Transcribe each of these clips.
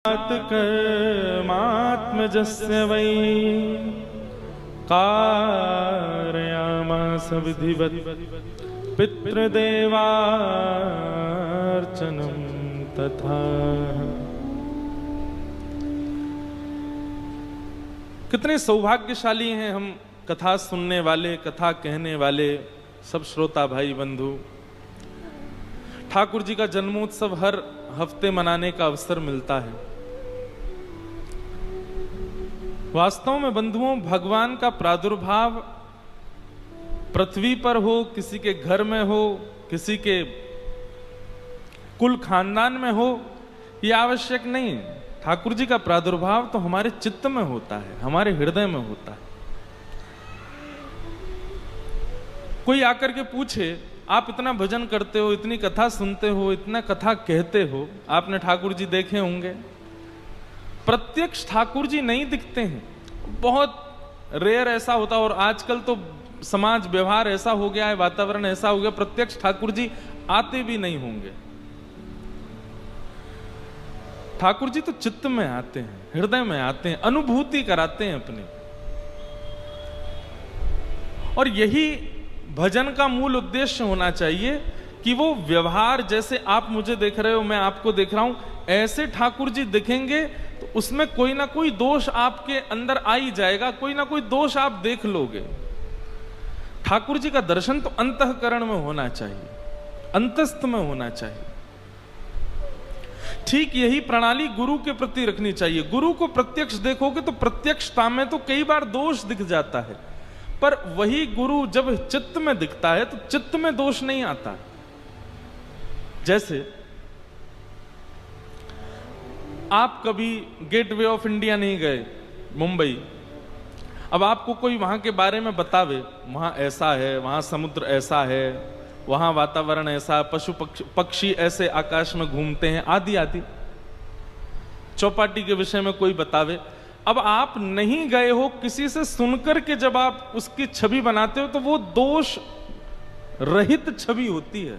कर्मात्मजस्य वै कारयामास विधिवत् पितृदेवार्चनं तथा। कितने सौभाग्यशाली हैं हम कथा सुनने वाले, कथा कहने वाले सब श्रोता भाई बंधु। ठाकुर जी का जन्मोत्सव हर हफ्ते मनाने का अवसर मिलता है। वास्तव में बंधुओं, भगवान का प्रादुर्भाव पृथ्वी पर हो, किसी के घर में हो, किसी के कुल खानदान में हो, यह आवश्यक नहीं। ठाकुर जी का प्रादुर्भाव तो हमारे चित्त में होता है, हमारे हृदय में होता है। कोई आकर के पूछे, आप इतना भजन करते हो, इतनी कथा सुनते हो, इतना कथा कहते हो, आपने ठाकुर जी देखे होंगे? प्रत्यक्ष ठाकुर जी नहीं दिखते हैं, बहुत रेयर ऐसा होता। और आजकल तो समाज व्यवहार ऐसा हो गया है, वातावरण ऐसा हो गया, प्रत्यक्ष ठाकुर जी आते भी नहीं होंगे। ठाकुर जी तो चित्त में आते हैं, हृदय में आते हैं, अनुभूति कराते हैं अपनी। और यही भजन का मूल उद्देश्य होना चाहिए कि वो व्यवहार, जैसे आप मुझे देख रहे हो, मैं आपको देख रहा हूं, ऐसे ठाकुर जी दिखेंगे तो उसमें कोई ना कोई दोष आपके अंदर आ ही जाएगा, कोई ना कोई दोष आप देख लोगे। ठाकुर जी का दर्शन तो अंतःकरण में होना चाहिए, अंतस्थ में होना चाहिए। ठीक यही प्रणाली गुरु के प्रति रखनी चाहिए। गुरु को प्रत्यक्ष देखोगे तो प्रत्यक्षता में तो कई बार दोष दिख जाता है, पर वही गुरु जब चित्त में दिखता है तो चित्त में दोष नहीं आता। जैसे आप कभी गेटवे ऑफ इंडिया नहीं गए, मुंबई, अब आपको कोई वहां के बारे में बतावे, वहां ऐसा है, वहां समुद्र ऐसा है, वहां वातावरण ऐसा, पशु पक्षी ऐसे आकाश में घूमते हैं, आदि आदि, चौपाटी के विषय में कोई बतावे। अब आप नहीं गए हो, किसी से सुनकर के जब आप उसकी छवि बनाते हो तो वो दोष रहित छवि होती है।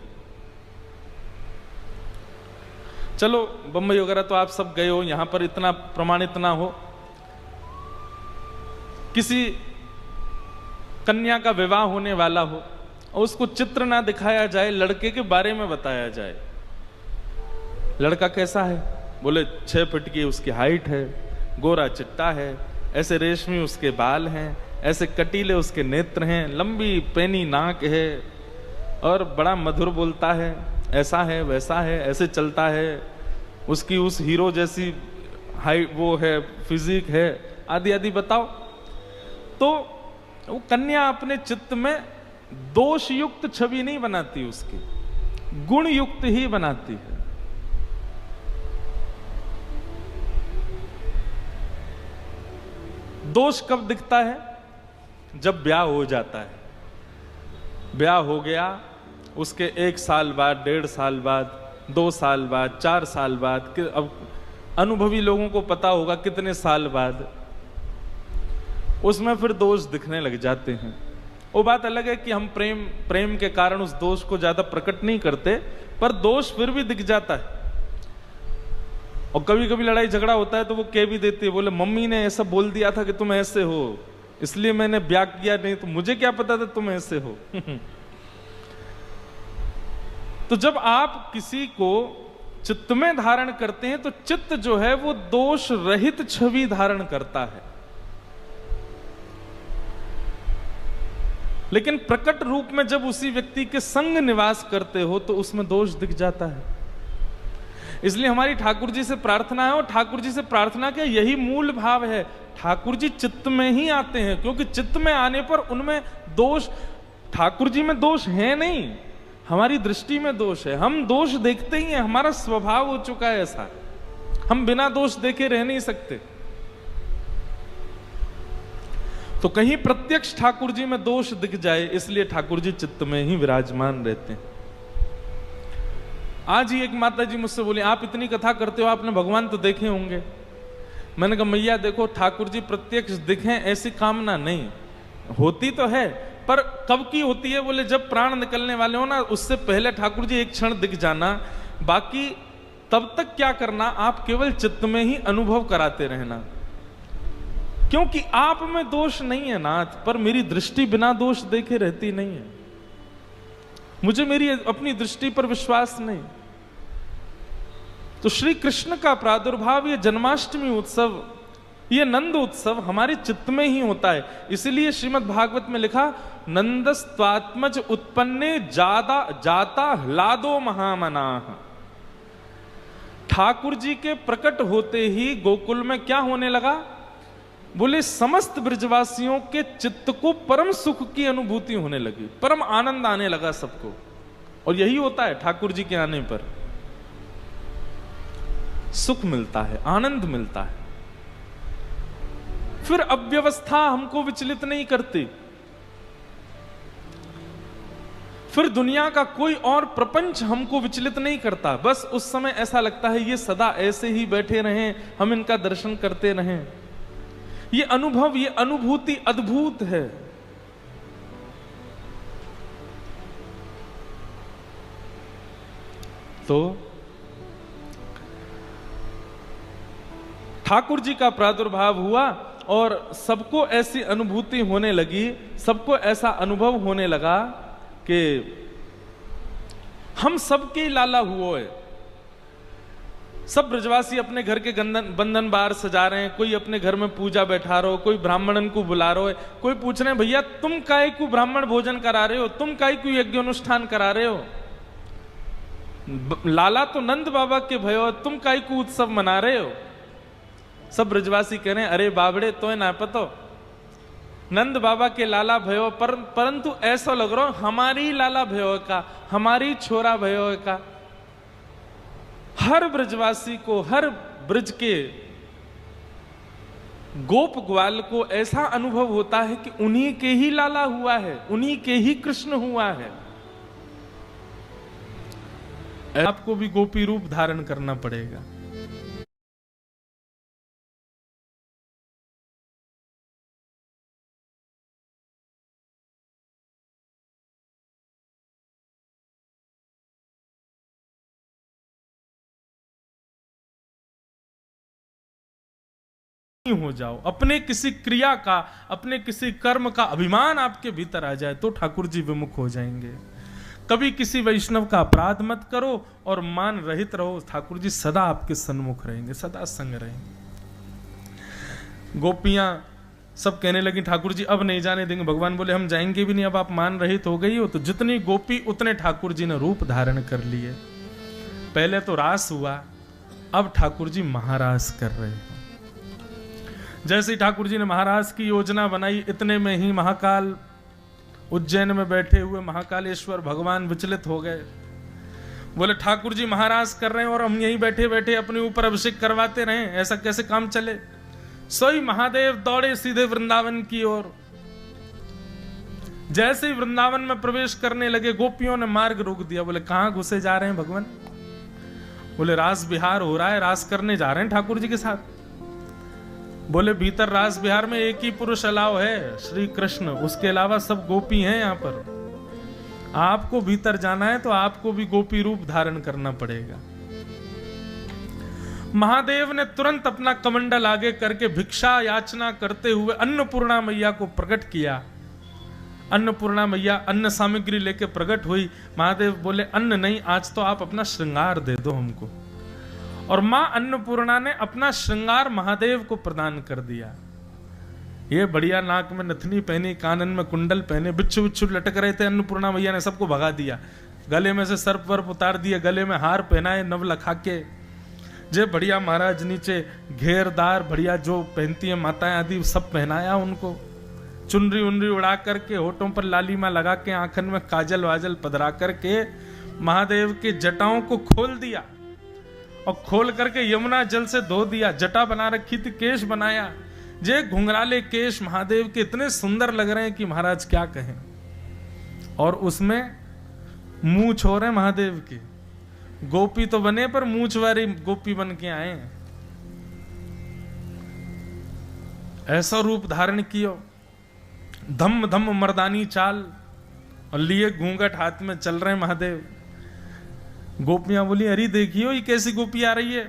चलो बंबई वगैरह तो आप सब गए हो, यहां पर इतना प्रमाणित ना हो, किसी कन्या का विवाह होने वाला हो और उसको चित्र ना दिखाया जाए, लड़के के बारे में बताया जाए, लड़का कैसा है, बोले 6 फीट की उसकी हाइट है, गोरा चिट्टा है, ऐसे रेशमी उसके बाल हैं, ऐसे कटीले उसके नेत्र हैं, लंबी पैनी नाक है और बड़ा मधुर बोलता है, ऐसा है वैसा है, ऐसे चलता है, उसकी उस हीरो जैसी हाइट वो है, फिजिक है, आदि आदि बताओ। तो वो कन्या अपने चित्त में दोष युक्त छवि नहीं बनाती, उसकी गुण युक्त ही बनाती है। दोष कब दिखता है? जब ब्याह हो जाता है। ब्याह हो गया, उसके 1 साल बाद, 1.5 साल बाद, 2 साल बाद, 4 साल बाद, अब अनुभवी लोगों को पता होगा कितने साल बाद, उसमें फिर दोष दिखने लग जाते हैं। वो बात अलग है कि हम प्रेम के कारण उस दोष को ज्यादा प्रकट नहीं करते, पर दोष फिर भी दिख जाता है। और कभी कभी लड़ाई झगड़ा होता है तो वो कह भी देती है, बोले मम्मी ने ऐसा बोल दिया था कि तुम ऐसे हो, इसलिए मैंने ब्याह किया, नहीं तो मुझे क्या पता था तुम ऐसे हो। तो जब आप किसी को चित्त में धारण करते हैं तो चित्त जो है वो दोष रहित छवि धारण करता है, लेकिन प्रकट रूप में जब उसी व्यक्ति के संग निवास करते हो तो उसमें दोष दिख जाता है। इसलिए हमारी ठाकुर जी से प्रार्थना है, और ठाकुर जी से प्रार्थना का यही मूल भाव है, ठाकुर जी चित्त में ही आते हैं, क्योंकि चित्त में आने पर उनमें दोष, ठाकुर जी में दोष है नहीं, हमारी दृष्टि में दोष है। हम दोष देखते ही हैं, हमारा स्वभाव हो चुका है ऐसा, हम बिना दोष देखे रह नहीं सकते। तो कहीं प्रत्यक्ष ठाकुर जी में दोष दिख जाए, इसलिए ठाकुर जी चित्त में ही विराजमान रहते हैं। आज ही एक माता जी मुझसे बोली, आप इतनी कथा करते हो, आपने भगवान तो देखे होंगे। मैंने कहा मैया देखो, ठाकुर जी प्रत्यक्ष दिखें ऐसी कामना नहीं होती, तो है, पर कब की होती है? बोले जब प्राण निकलने वाले हो ना, उससे पहले ठाकुर जी एक क्षण दिख जाना, बाकी तब तक क्या करना, आप केवल चित्त में ही अनुभव कराते रहना, क्योंकि आप में दोष नहीं है नाथ, पर मेरी दृष्टि बिना दोष देखे रहती नहीं है। मुझे मेरी अपनी दृष्टि पर विश्वास नहीं। तो श्री कृष्ण का प्रादुर्भाव, ये जन्माष्टमी उत्सव, ये नंद उत्सव हमारे चित्त में ही होता है। इसलिए श्रीमद् भागवत में लिखा, नंदस्त्वात्मज उत्पन्ने जाता ह्लादो महामनाः। ठाकुर जी के प्रकट होते ही गोकुल में क्या होने लगा? बोले समस्त ब्रजवासियों के चित्त को परम सुख की अनुभूति होने लगी, परम आनंद आने लगा सबको। और यही होता है, ठाकुर जी के आने पर सुख मिलता है, आनंद मिलता है। फिर अव्यवस्था हमको विचलित नहीं करती, फिर दुनिया का कोई और प्रपंच हमको विचलित नहीं करता। बस उस समय ऐसा लगता है ये सदा ऐसे ही बैठे रहें, हम इनका दर्शन करते रहें। ये अनुभव, ये अनुभूति अद्भुत है। तो ठाकुर जी का प्रादुर्भाव हुआ और सबको ऐसी अनुभूति होने लगी, सबको ऐसा अनुभव होने लगा कि हम सबके लाला हुए। सब ब्रजवासी अपने घर के बंधन बार सजा रहे हैं, कोई अपने घर में पूजा बैठा रहे हो, कोई ब्राह्मणन को बुला रहे हो, कोई पूछ रहे हैं भैया तुम काहे को ब्राह्मण भोजन करा रहे हो, तुम काहे को यज्ञ अनुष्ठान करा रहे हो, लाला तो नंद बाबा के भयो, तुम काहे को उत्सव मना रहे हो। सब ब्रजवासी कह रहे हैं अरे बाबड़े तो ना पतो, नंद बाबा के लाला भयो, परंतु ऐसा लग रहा हमारी लाला भयो का, हमारी छोरा भयो का। हर ब्रजवासी को, हर ब्रज के गोप ग्वाल को ऐसा अनुभव होता है कि उन्हीं के ही लाला हुआ है, उन्हीं के ही कृष्ण हुआ है। आपको भी गोपी रूप धारण करना पड़ेगा। हो जाओ, अपने किसी क्रिया का, अपने किसी कर्म का अभिमान आपके भीतर आ जाए तो ठाकुर जी विमुख हो जाएंगे। कभी किसी वैष्णव का अपराध मत करो और मान रहित रहो, ठाकुर जी सदा आपके सन्मुख रहेंगे, सदा संग रहेंगे। गोपियां सब कहने लगी ठाकुर जी अब नहीं जाने देंगे। भगवान बोले हम जाएंगे भी नहीं, अब आप मान रहित हो गई हो। तो जितनी गोपी उतने ठाकुर जी ने रूप धारण कर लिए। पहले तो रास हुआ, अब ठाकुर जी महारास कर रहे हैं। जैसे ही ठाकुर जी ने महाराज की योजना बनाई, इतने में ही महाकाल, उज्जैन में बैठे हुए महाकालेश्वर भगवान विचलित हो गए। बोले ठाकुर जी महाराज कर रहे हैं और हम यहीं बैठे बैठे अपने ऊपर अभिषेक करवाते रहें, ऐसा कैसे काम चले। सोई महादेव दौड़े सीधे वृंदावन की ओर। जैसे ही वृंदावन में प्रवेश करने लगे, गोपियों ने मार्ग रोक दिया। बोले कहां घुसे जा रहे हैं भगवान? बोले रास बिहार हो रहा है, रास करने जा रहे हैं ठाकुर जी के साथ। बोले भीतर रास बिहार में एक ही पुरुष अलाव है, श्री कृष्ण, उसके अलावा सब गोपी हैं यहाँ पर। आपको भीतर जाना है तो आपको भी गोपी रूप धारण करना पड़ेगा। महादेव ने तुरंत अपना कमंडल आगे करके भिक्षा याचना करते हुए अन्नपूर्णा मैया को प्रकट किया। अन्नपूर्णा मैया अन्न सामग्री लेके प्रकट हुई। महादेव बोले अन्न नहीं, आज तो आप अपना श्रृंगार दे दो हमको। और मां अन्नपूर्णा ने अपना श्रृंगार महादेव को प्रदान कर दिया। ये बढ़िया नाक में नथनी पहनी, कानन में कुंडल पहने, बिच्छू बिच्छू लटक रहे थे। अन्नपूर्णा मैया ने सबको भगा दिया, गले में से सर्प वर्प उतार दिए, गले में हार पहनाए नव लखा के। जे बढ़िया महाराज नीचे घेरदार बढ़िया जो पहनती है माताएं आदि सब पहनाया उनको। चुनरी उनरी उड़ा करके, होठों पर लालिमा लगा के, आंखन में काजल वाजल पधरा करके महादेव के जटाओं को खोल दिया और खोल करके यमुना जल से धो दिया। जटा बना रखी थी, केश बनाया। जे घुंघराले केश महादेव के इतने सुंदर लग रहे हैं कि महाराज क्या कहें। और उसमें मूंछ हो रहे महादेव की। गोपी तो बने पर मूंछ वाली गोपी बन के आए। ऐसा रूप धारण कियो, धम धम मर्दानी चाल, और लिए घूंघट हाथ में चल रहे महादेव। गोपियां बोली अरे देखियो ये कैसी गोपी आ रही है।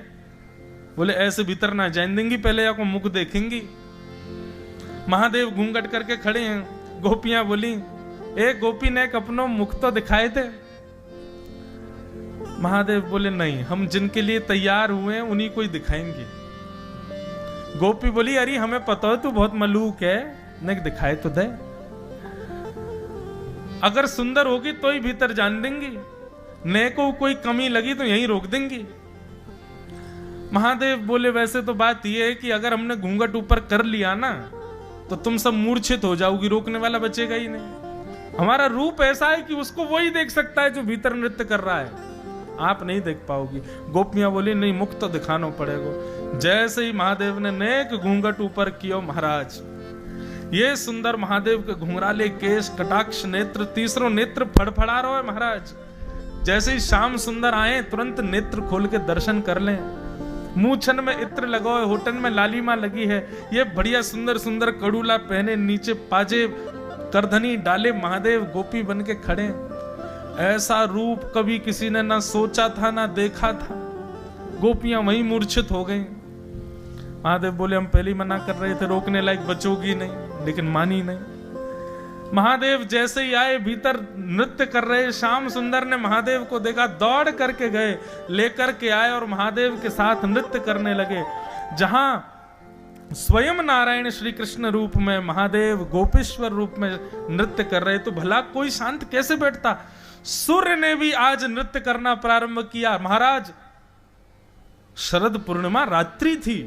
बोले ऐसे भीतर ना जाने देंगी, पहले आपको मुख देखेंगी। महादेव घूंघट करके खड़े हैं। गोपियां बोली एक गोपी ने अपनो मुख तो दिखाए थे। महादेव बोले नहीं, हम जिनके लिए तैयार हुए हैं उन्हीं को ही दिखाएंगे। गोपी बोली अरे हमें पता है तू बहुत मलूक है, नहीं दिखाए तो दे, अगर सुंदर होगी तो ही भीतर जान देंगी, ने को कोई कमी लगी तो यहीं रोक देंगी। महादेव बोले वैसे तो बात यह है कि अगर हमने घूंघट ऊपर कर लिया ना तो तुम सब मूर्छित हो जाओगी, रोकने वाला बचेगा ही नहीं। हमारा रूप ऐसा है कि उसको वही देख सकता है जो भीतर नृत्य कर रहा है, आप नहीं देख पाओगी। गोपियां बोली नहीं, मुख तो दिखाना पड़ेगा। जैसे ही महादेव ने नेक घूंघट ऊपर किया, महाराज ये सुंदर महादेव के घुंघराले केश, कटाक्ष नेत्र, तीसरो नेत्र फड़फड़ा रहा है महाराज। जैसे ही श्याम सुंदर आए तुरंत नेत्र खोल के दर्शन कर लें। मूछन में इत्र लगा है, होठन में लालिमा लगी है, ये बढ़िया सुंदर सुंदर कड़ूला पहने, नीचे पाजे करधनी डाले महादेव गोपी बन के खड़े। ऐसा रूप कभी किसी ने ना सोचा था ना देखा था। गोपियां वहीं मूर्छित हो गई। महादेव बोले हम पहले ही मना कर रहे थे, रोकने लायक बचोगी नहीं, लेकिन मानी नहीं। महादेव जैसे ही आए, भीतर नृत्य कर रहे श्याम सुंदर ने महादेव को देखा, दौड़ करके गए, लेकर के आए और महादेव के साथ नृत्य करने लगे। जहां स्वयं नारायण श्री कृष्ण रूप में, महादेव गोपेश्वर रूप में नृत्य कर रहे, तो भला कोई शांत कैसे बैठता। सूर्य ने भी आज नृत्य करना प्रारंभ किया। महाराज शरद पूर्णिमा रात्रि थी,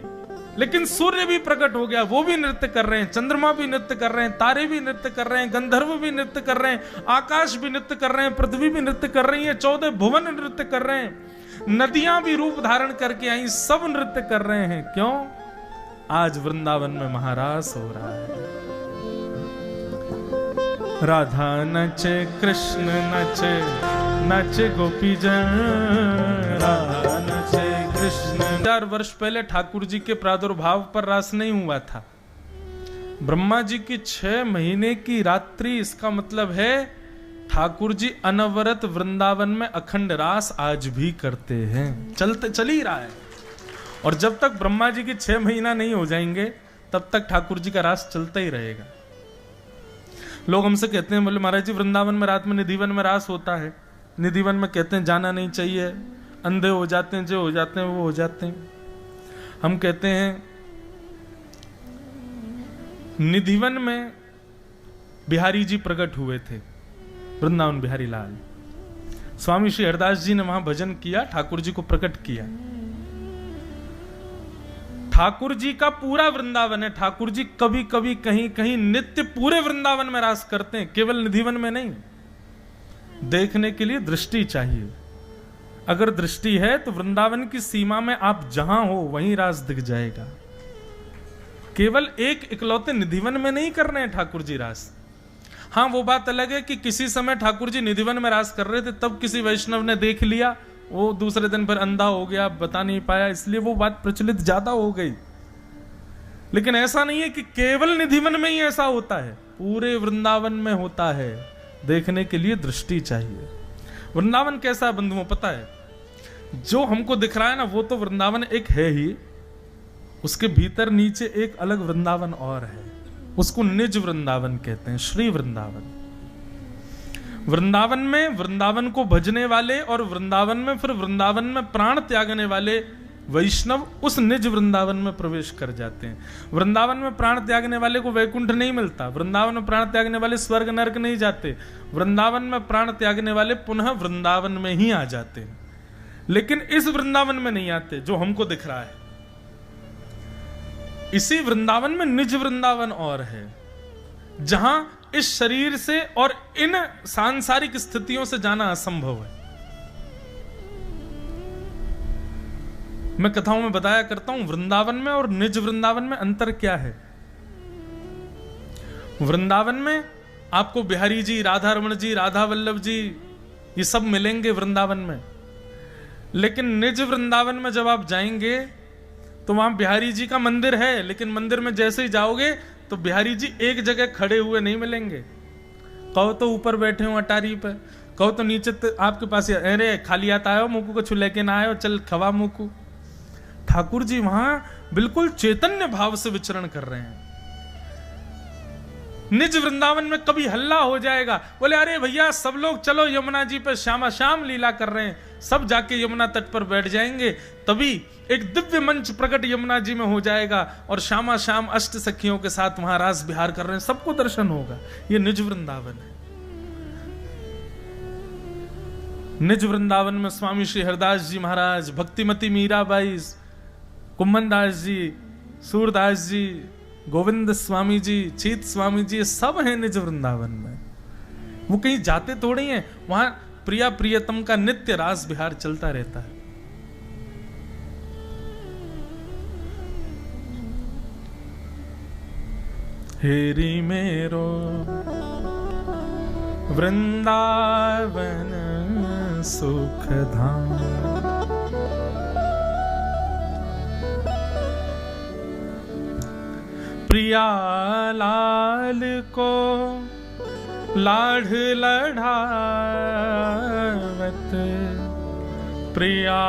लेकिन सूर्य भी प्रकट हो गया, वो भी नृत्य कर रहे हैं, चंद्रमा भी नृत्य कर रहे हैं, तारे भी नृत्य कर रहे हैं, गंधर्व भी नृत्य कर रहे हैं, आकाश भी नृत्य कर रहे हैं, पृथ्वी भी नृत्य कर रही है, 14 भुवन नृत्य कर रहे हैं, नदियां भी रूप धारण करके आई, सब नृत्य कर रहे हैं। क्यों? आज वृंदावन में महारास हो रहा है। राधा नचे कृष्ण नचे, नचे गोपी जन, राधा नचे कृष्ण। 4 वर्ष पहले ठाकुर जी के प्रादुर्भाव पर रास नहीं हुआ था। ब्रह्मा जी की 6 महीने की रात्रि, इसका मतलब है ठाकुर जी अनवरत वृंदावन में अखंड रास आज भी करते हैं, चल ही रहा है। और जब तक ब्रह्मा जी की 6 महीना नहीं हो जाएंगे तब तक ठाकुर जी का रास चलता ही रहेगा। लोग हमसे कहते हैं, बोले महाराज जी वृंदावन में रात में निधिवन में रास होता है, निधिवन में कहते हैं जाना नहीं चाहिए, अंधे हो जाते हैं, जो हो जाते हैं वो हो जाते हैं। हम कहते हैं निधिवन में बिहारी जी प्रकट हुए थे, वृंदावन बिहारी लाल। स्वामी श्री हरदास जी ने वहां भजन किया, ठाकुर जी को प्रकट किया। ठाकुर जी का पूरा वृंदावन है, ठाकुर जी कभी कभी कहीं कहीं नित्य पूरे वृंदावन में रास करते हैं, केवल निधिवन में नहीं। देखने के लिए दृष्टि चाहिए। अगर दृष्टि है तो वृंदावन की सीमा में आप जहां हो वहीं रास दिख जाएगा। केवल एक इकलौते निधिवन में नहीं कर रहे हैं ठाकुर जी रास। हाँ, वो बात अलग है कि किसी समय ठाकुर जी निधिवन में रास कर रहे थे, तब किसी वैष्णव ने देख लिया, वो दूसरे दिन फिर अंधा हो गया, बता नहीं पाया, इसलिए वो बात प्रचलित ज्यादा हो गई। लेकिन ऐसा नहीं है कि केवल निधिवन में ही ऐसा होता है, पूरे वृंदावन में होता है। देखने के लिए दृष्टि चाहिए। वृंदावन कैसा है बंधुओं पता है? जो हमको दिख रहा है ना, वो तो वृंदावन एक है ही, उसके भीतर नीचे एक अलग वृंदावन और है, उसको निज वृंदावन कहते हैं, श्री वृंदावन। वृंदावन में वृंदावन को भजने वाले और वृंदावन में फिर वृंदावन में प्राण त्यागने वाले वैष्णव उस निज वृंदावन में प्रवेश कर जाते हैं। वृंदावन में प्राण त्यागने वाले को वैकुंठ नहीं मिलता, वृंदावन में प्राण त्यागने वाले स्वर्ग नरक नहीं जाते, वृंदावन में प्राण त्यागने वाले पुनः वृंदावन में ही आ जाते हैं। लेकिन इस वृंदावन में नहीं आते जो हमको दिख रहा है। इसी वृंदावन में निज वृंदावन और है, जहां इस शरीर से और इन सांसारिक स्थितियों से जाना असंभव है। मैं कथाओं में बताया करता हूं, वृंदावन में और निज वृंदावन में अंतर क्या है। वृंदावन में आपको बिहारी जी, राधा रमण जी, राधा वल्लभ जी, ये सब मिलेंगे वृंदावन में। लेकिन निज वृंदावन में जब आप जाएंगे तो वहां बिहारी जी का मंदिर है, लेकिन मंदिर में जैसे ही जाओगे तो बिहारी जी एक जगह खड़े हुए नहीं मिलेंगे। कहो तो ऊपर बैठे हो अटारी पे, कहो तो नीचे आपके पास, अरे खाली आता है मुकू को छुले के ना आयो, चल खवा मुकू। ठाकुर जी वहां बिल्कुल चैतन्य भाव से विचरण कर रहे हैं। निज वृंदावन में कभी हल्ला हो जाएगा, बोले अरे भैया सब लोग चलो यमुना जी पे श्यामा श्याम लीला कर रहे हैं, सब जाके यमुना तट पर बैठ जाएंगे, तभी एक दिव्य मंच प्रकट यमुना जी में हो जाएगा और श्यामा श्याम अष्ट सखियों के साथ वहां रास विहार कर रहे हैं, सबको दर्शन होगा। ये निज वृंदावन है। निज वृंदावन में स्वामी श्री हरदास जी महाराज, भक्तिमती मीराबाई, कुम्मन दास जी, सूरदास जी, गोविंद स्वामी जी, चीत स्वामी जी, सब हैं निज वृंदावन में। वो कहीं जाते थोड़ी हैं, वहां प्रिया प्रियतम का नित्य रास विहार चलता रहता है। हेरी मेरो वृंदावन सुख धाम, प्रिया लाल को लाढ़ लढ़ावत, प्रिया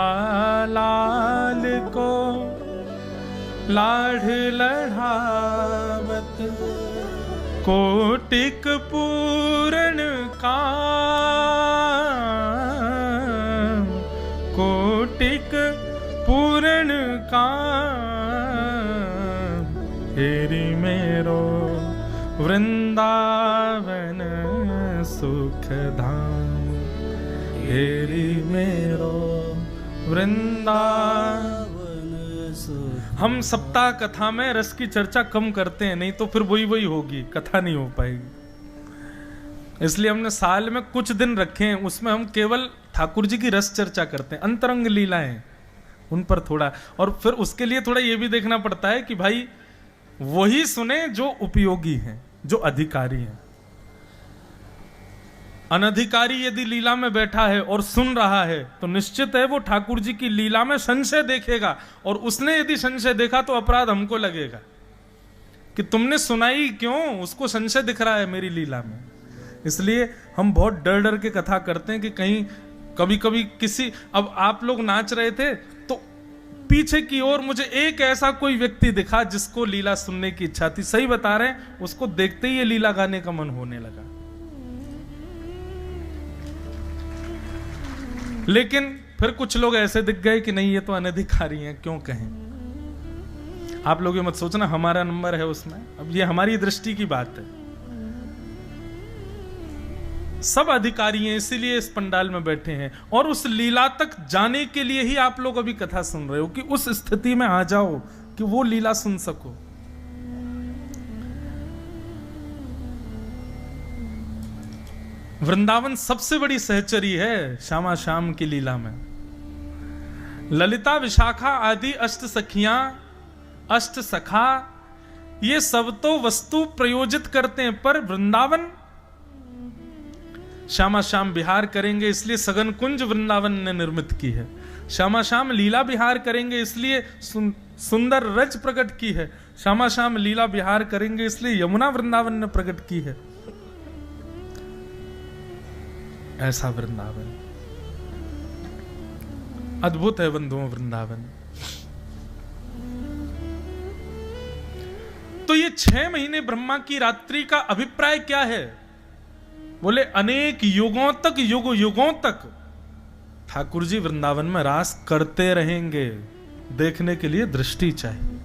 लाल को लाढ़ लढ़ावत, कोटिक पूर्ण काम, कोटिक पूर्ण काम, हेरी मेरो वृंदावन सुख धाम, हेरी मेरो वृंदावन सुख। हम सप्ताह कथा में रस की चर्चा कम करते हैं, नहीं तो फिर वही होगी, कथा नहीं हो पाएगी। इसलिए हमने साल में कुछ दिन रखे हैं, उसमें हम केवल ठाकुर जी की रस चर्चा करते हैं, अंतरंग लीलाएं उन पर थोड़ा, और फिर उसके लिए थोड़ा ये भी देखना पड़ता है कि भाई वही सुने जो उपयोगी हैं, जो अधिकारी हैं। अनधिकारी यदि लीला में बैठा है और सुन रहा है तो निश्चित है वो ठाकुर जी की लीला में संशय देखेगा, और उसने यदि संशय देखा तो अपराध हमको लगेगा कि तुमने सुनाई क्यों, उसको संशय दिख रहा है मेरी लीला में। इसलिए हम बहुत डर डर के कथा करते हैं कि कहीं कभी कभी किसी, अब आप लोग नाच रहे थे तो पीछे की ओर मुझे एक ऐसा कोई व्यक्ति दिखा जिसको लीला सुनने की इच्छा थी, सही बता रहे हैं, उसको देखते ही ये लीला गाने का मन होने लगा। लेकिन फिर कुछ लोग ऐसे दिख गए कि नहीं ये तो अनधिकारी हैं, क्यों कहें। आप लोग ये मत सोचना हमारा नंबर है उसमें, अब ये हमारी दृष्टि की बात है। सब अधिकारी हैं, इसीलिए इस पंडाल में बैठे हैं, और उस लीला तक जाने के लिए ही आप लोग अभी कथा सुन रहे हो कि उस स्थिति में आ जाओ कि वो लीला सुन सको। वृंदावन सबसे बड़ी सहचरी है श्यामा श्याम की लीला में। ललिता, विशाखा आदि अष्ट सखियां, अष्ट सखा, ये सब तो वस्तु प्रयोजित करते हैं, पर वृंदावन श्यामा श्याम विहार करेंगे इसलिए सघन कुंज वृंदावन ने निर्मित की है। श्यामा श्याम लीला विहार करेंगे इसलिए सुंदर रज प्रकट की है। श्यामा श्याम लीला विहार करेंगे इसलिए यमुना वृंदावन ने प्रकट की है। ऐसा वृंदावन अद्भुत है बंधुओं वृंदावन। तो ये 6 महीने ब्रह्मा की रात्रि का अभिप्राय क्या है? बोले अनेक युगों तक, युगों तक ठाकुर जी वृंदावन में रास करते रहेंगे। देखने के लिए दृष्टि चाहिए,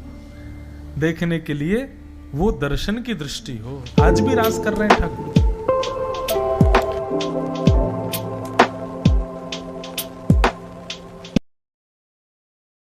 देखने के लिए वो दर्शन की दृष्टि हो। आज भी रास कर रहे हैं ठाकुर जी।